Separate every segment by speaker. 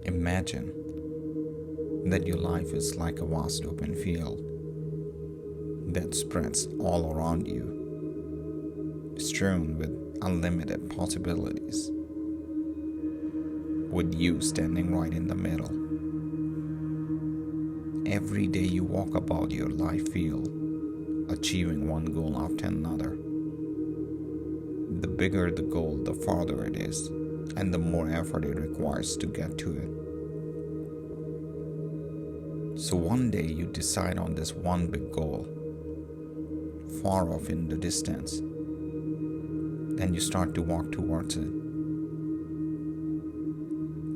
Speaker 1: Imagine that your life is like a vast open field that spreads all around you, strewn with unlimited possibilities, with you standing right in the middle. Every day you walk about your life field, achieving one goal after another. The bigger the goal, the farther it is, and the more effort it requires to get to it. So one day you decide on this one big goal, far off in the distance. Then you start to walk towards it.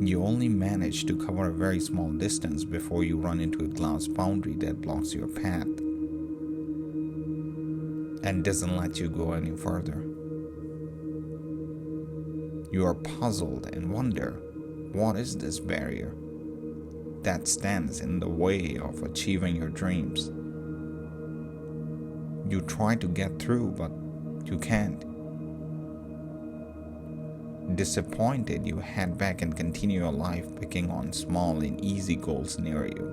Speaker 1: You only manage to cover a very small distance before you run into a glass boundary that blocks your path and doesn't let you go any further. You are puzzled and wonder, what is this barrier that stands in the way of achieving your dreams? You try to get through, but you can't. Disappointed, you head back and continue your life picking on small and easy goals near you.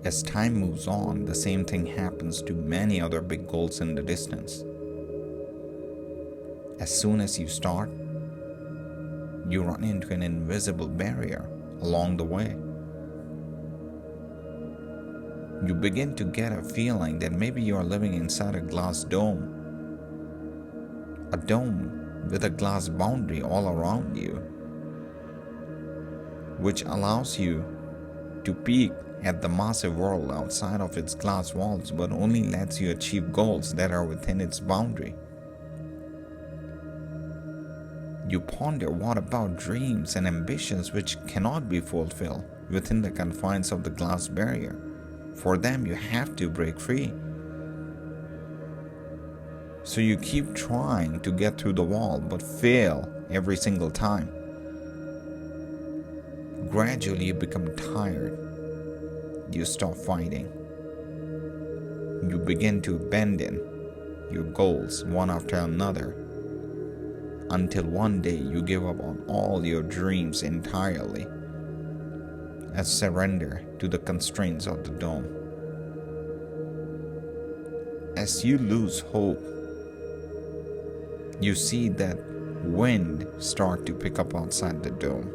Speaker 1: As time moves on, the same thing happens to many other big goals in the distance. As soon as you start, you run into an invisible barrier along the way. You begin to get a feeling that maybe you are living inside a glass dome. A dome with a glass boundary all around you, which allows you to peek at the massive world outside of its glass walls, but only lets you achieve goals that are within its boundary. You ponder, what about dreams and ambitions which cannot be fulfilled within the confines of the glass barrier? For them, you have to break free. So you keep trying to get through the wall, but fail every single time. Gradually, you become tired. You stop fighting. You begin to abandon your goals one after another, until one day you give up on all your dreams entirely and surrender to the constraints of the dome. As you lose hope, you see that wind start to pick up outside the dome.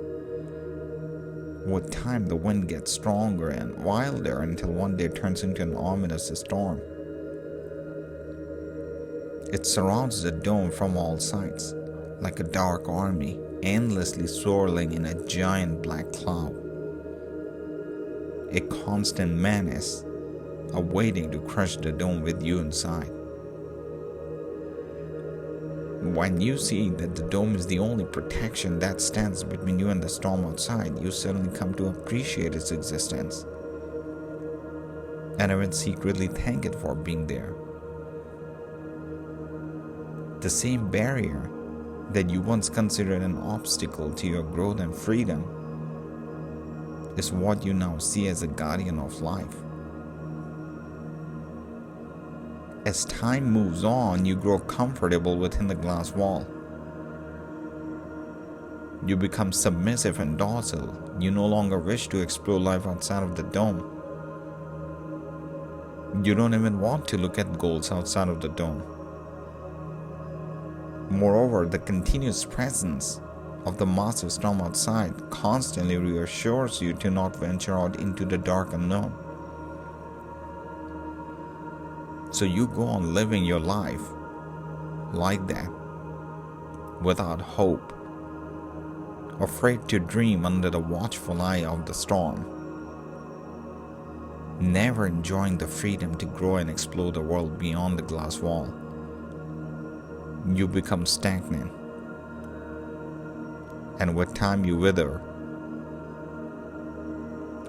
Speaker 1: With time, the wind gets stronger and wilder until one day it turns into an ominous storm. It surrounds the dome from all sides, like a dark army, endlessly swirling in a giant black cloud. A constant menace, awaiting to crush the dome with you inside. When you see that the dome is the only protection that stands between you and the storm outside, you suddenly come to appreciate its existence and even secretly thank it for being there. The same barrier that you once considered an obstacle to your growth and freedom is what you now see as a guardian of life. As time moves on, you grow comfortable within the glass wall. You become submissive and docile. You no longer wish to explore life outside of the dome. You don't even want to look at goals outside of the dome. Moreover, the continuous presence of the massive storm outside constantly reassures you to not venture out into the dark unknown. So you go on living your life like that, without hope, afraid to dream under the watchful eye of the storm, never enjoying the freedom to grow and explore the world beyond the glass wall. You become stagnant, and with time you wither,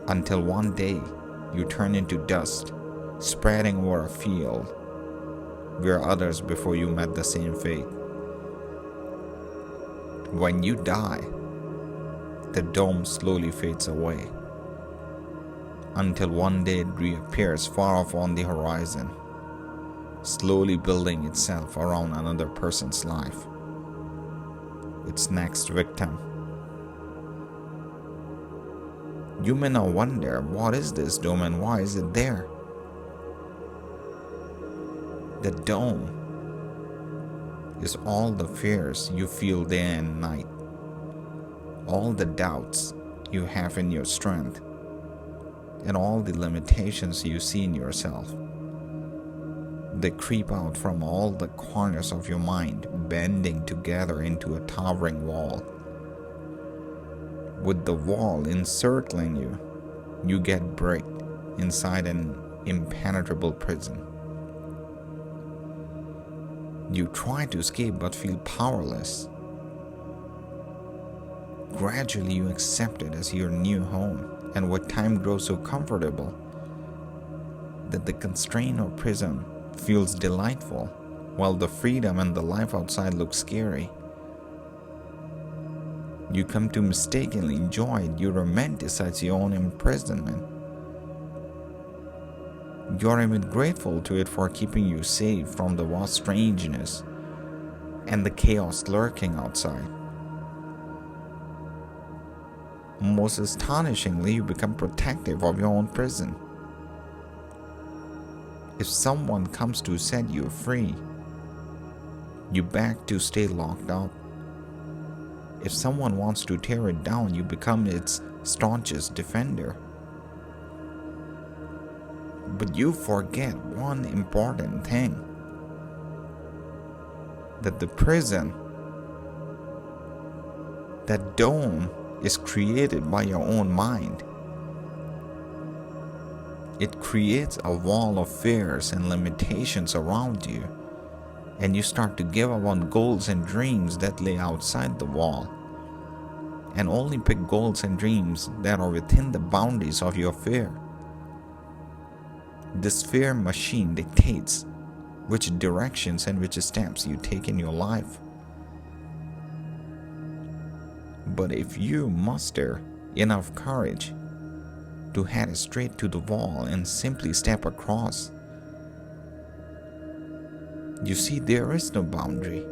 Speaker 1: until one day you turn into dust, spreading over a field where others before you met the same fate. When you die, the dome slowly fades away, until one day it reappears far off on the horizon, slowly building itself around another person's life. its next victim. You may now wonder, what is this dome and why is it there? The dome is all the fears you feel day and night, all the doubts you have in your strength, and all the limitations you see in yourself. They creep out from all the corners of your mind, bending together into a towering wall. With the wall encircling you, you get bricked inside an impenetrable prison. You try to escape but feel powerless. Gradually you accept it as your new home, and with time grows so comfortable that the constraint of prison feels delightful, while the freedom and the life outside look scary. You come to mistakenly enjoy it. You romanticize your own imprisonment. You are even grateful to it for keeping you safe from the vast strangeness and the chaos lurking outside. Most astonishingly, you become protective of your own prison. If someone comes to set you free, you beg to stay locked up. If someone wants to tear it down, you become its staunchest defender. But you forget one important thing: that the prison, that dome, is created by your own mind. It creates a wall of fears and limitations around you, and you start to give up on goals and dreams that lay outside the wall, and only pick goals and dreams that are within the boundaries of your fear. This fear machine dictates which directions and which steps you take in your life. But if you muster enough courage to head straight to the wall and simply step across, you see there is no boundary.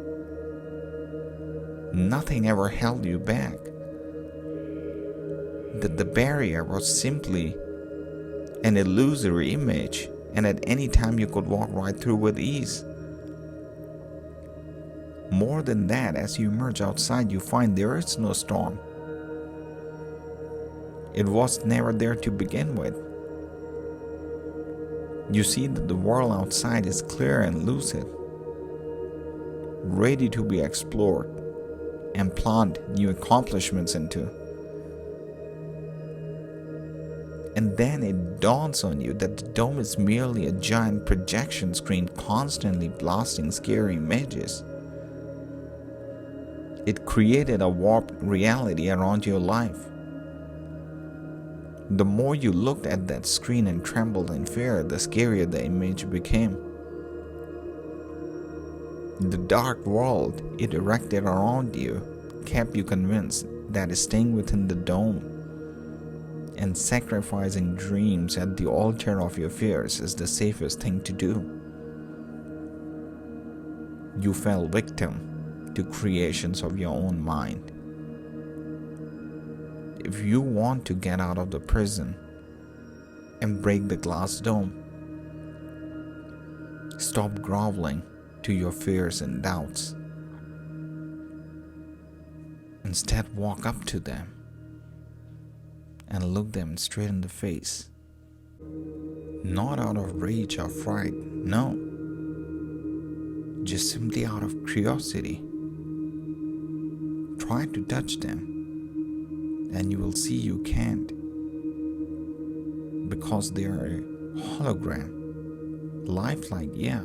Speaker 1: Nothing ever held you back. That the barrier was simply an illusory image, and at any time you could walk right through with ease. More than that, as you emerge outside, you find there is no storm. It was never there to begin with. You see that the world outside is clear and lucid, ready to be explored and planned new accomplishments into. And then it dawns on you that the dome is merely a giant projection screen constantly blasting scary images. It created a warped reality around your life. The more you looked at that screen and trembled in fear, the scarier the image became. The dark world it erected around you kept you convinced that staying within the dome and sacrificing dreams at the altar of your fears is the safest thing to do. You fell victim to creations of your own mind. If you want to get out of the prison and break the glass dome, stop groveling to your fears and doubts. Instead, walk up to them and look them straight in the face. Not out of rage or fright, no. Just simply out of curiosity. Try to touch them, and you will see you can't, because they are a hologram. Lifelike, yeah,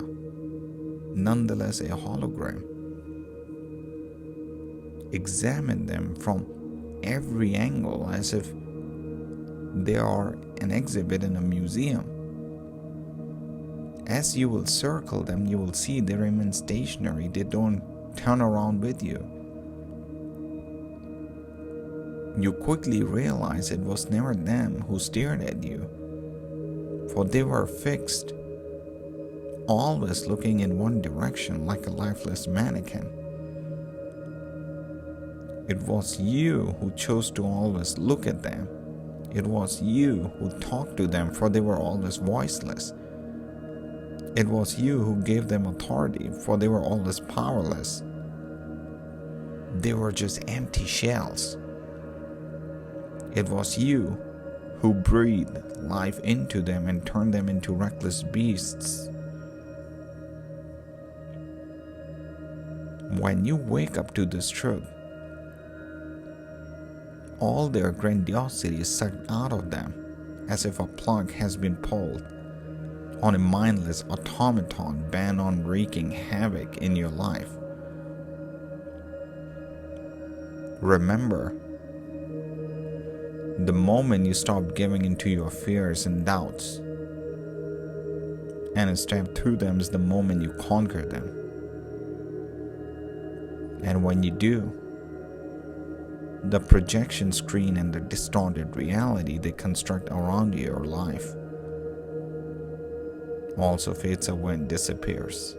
Speaker 1: nonetheless a hologram. Examine them from every angle as if they are an exhibit in a museum. As you will circle them, you will see they remain stationary. They don't turn around with you. You quickly realize it was never them who stared at you, for they were fixed, always looking in one direction like a lifeless mannequin. It was you who chose to always look at them. It was you who talked to them, for they were always voiceless. It was you who gave them authority, for they were always powerless. They were just empty shells. It was you who breathed life into them and turned them into reckless beasts. When you wake up to this truth, all their grandiosity is sucked out of them, as if a plug has been pulled on a mindless automaton bent on wreaking havoc in your life. Remember, the moment you stop giving into your fears and doubts and step through them is the moment you conquer them. And when you do, the projection screen and the distorted reality they construct around your life also fades away and disappears.